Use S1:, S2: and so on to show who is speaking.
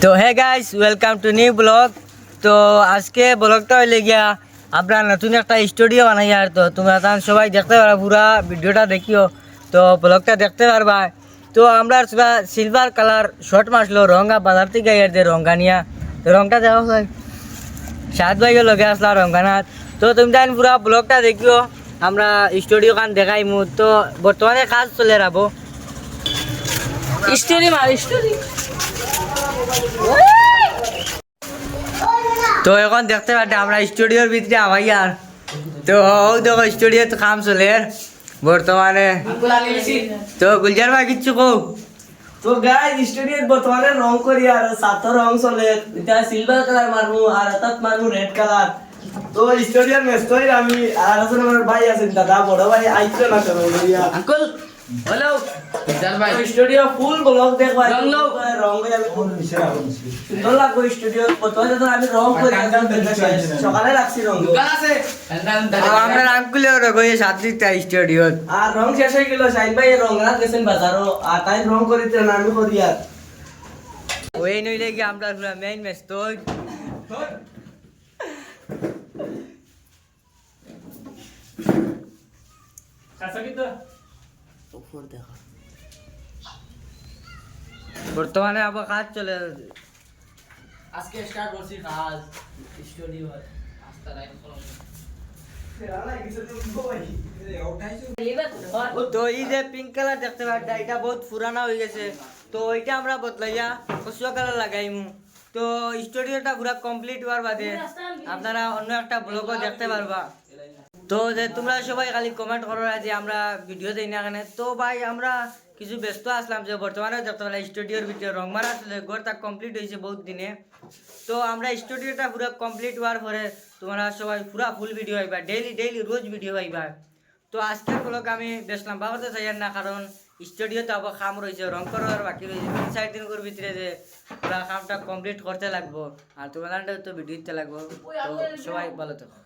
S1: তো hey guys, welcome to new blog. তো আজকে ব্লগটা হইলে গিয়া আমরা নতুন একটা স্টুডিও বানাই, আর তো তোমরা তান সবাই দেখতে পারবা, পুরা ভিডিওটা দেখিও, তো ব্লগটা দেখতে পারবা। তো আমরা সিলভার কালার শর্ট মারছিল রঙা বাজার থেকে আর যে রঙা নিয়া, তো রঙটা দেখো ভাই, 7 ভাইকে লগে আসলা রঙানাথ। তো তুমি তাই পুরা ব্লগটা দেখিও, আমরা স্টুডিও কান দেখাইমু। তো বর্তমানে কাজ চলে রাখবো
S2: স্টোরি মার স্টোরি।
S1: তো এখন দেখতে পাচ্ছি আমরা স্টুডিওর ভিতরে আমাইয়ার। তো দেখো স্টুডিও তো কাম চলে বর্তমানে। তো গুলজার ভাই কিচ্ছু কো।
S3: তো গাইস স্টুডিওত বর্তমানে রং করি আর সাতো রং চলে, এটা সিলভার কালার মারমু আর এটাত মারমু রেড কালার। তো স্টুডিওর মেস্তই আমি আর আছে আমার ভাই আছেন, দাদা বড় ভাই আইছে না কেন লইয়া
S2: আঙ্কল হ্যালো ইদার ভাই
S3: স্টুডিও ফুল ব্লক দেখবা,
S2: রং লও।
S3: রং করে আমি সুন্দর লাগবে স্টুডিও। বর্তমানে তো আমি রং করি, সকালে রাখছি রং,
S2: দোকান আছে
S1: আমরা আঙ্কুলে রগয়ে 7 দিকটা স্টুডিও।
S3: আর রং শেষ হয়ে গেল। শাইন ভাই রং রাত গেছেন বাজারও, আর তাই রং করিতে না আমি করি। আর
S1: ওই নইলে কি আমরা পুরা মেইন ম্যাচ তো বর্তমানে আবার কাজ চলে।
S2: আজকে স্টার্ট করছি কাজ স্টুডিও আস্তে লাইন করো।
S1: তো এই যে পিঙ্ক কালার দেখতে পাচ্ছি, এটা বহুত পুরানা হয়ে গেছে, তো এটা আমরা বদলাইয়া কসুয়া কালার লাগাইমু। তো স্টুডিওটা পুরা কমপ্লিট হওয়ার বাদে আপনারা অন্য একটা ব্লগও দেখতে পারবা। তো যে তোমরা সবাই খালি কমেন্ট করো যে আমরা ভিডিও দেই না কেন। তো ভাই আমরা কিছু ব্যস্ত আসলাম, যে বর্তমানে দেখতে পেলাম স্টুডিওর ভিতরে রং মারা আসলে ঘরটা কমপ্লিট হয়েছে বহুত দিনে। তো আমরা স্টুডিওটা পুরো কমপ্লিট হওয়ার পরে তোমরা সবাই পুরা ফুল ভিডিও পাইবা, ডেইলি রোজ ভিডিও পাইবা। তো আজকের ব্লগ আমি বেশলাম বাবাতে চাই না, কারণ স্টুডিওতে আবার কাম রয়েছে, রং করার বাকি রয়েছে 3-4 দিন করে ভিতরে, যে পুরা কামটা কমপ্লিট করতে লাগবো, আর তোমাদের তো ভিডিও দিতে লাগবো। তো সবাই ভালো থাকো।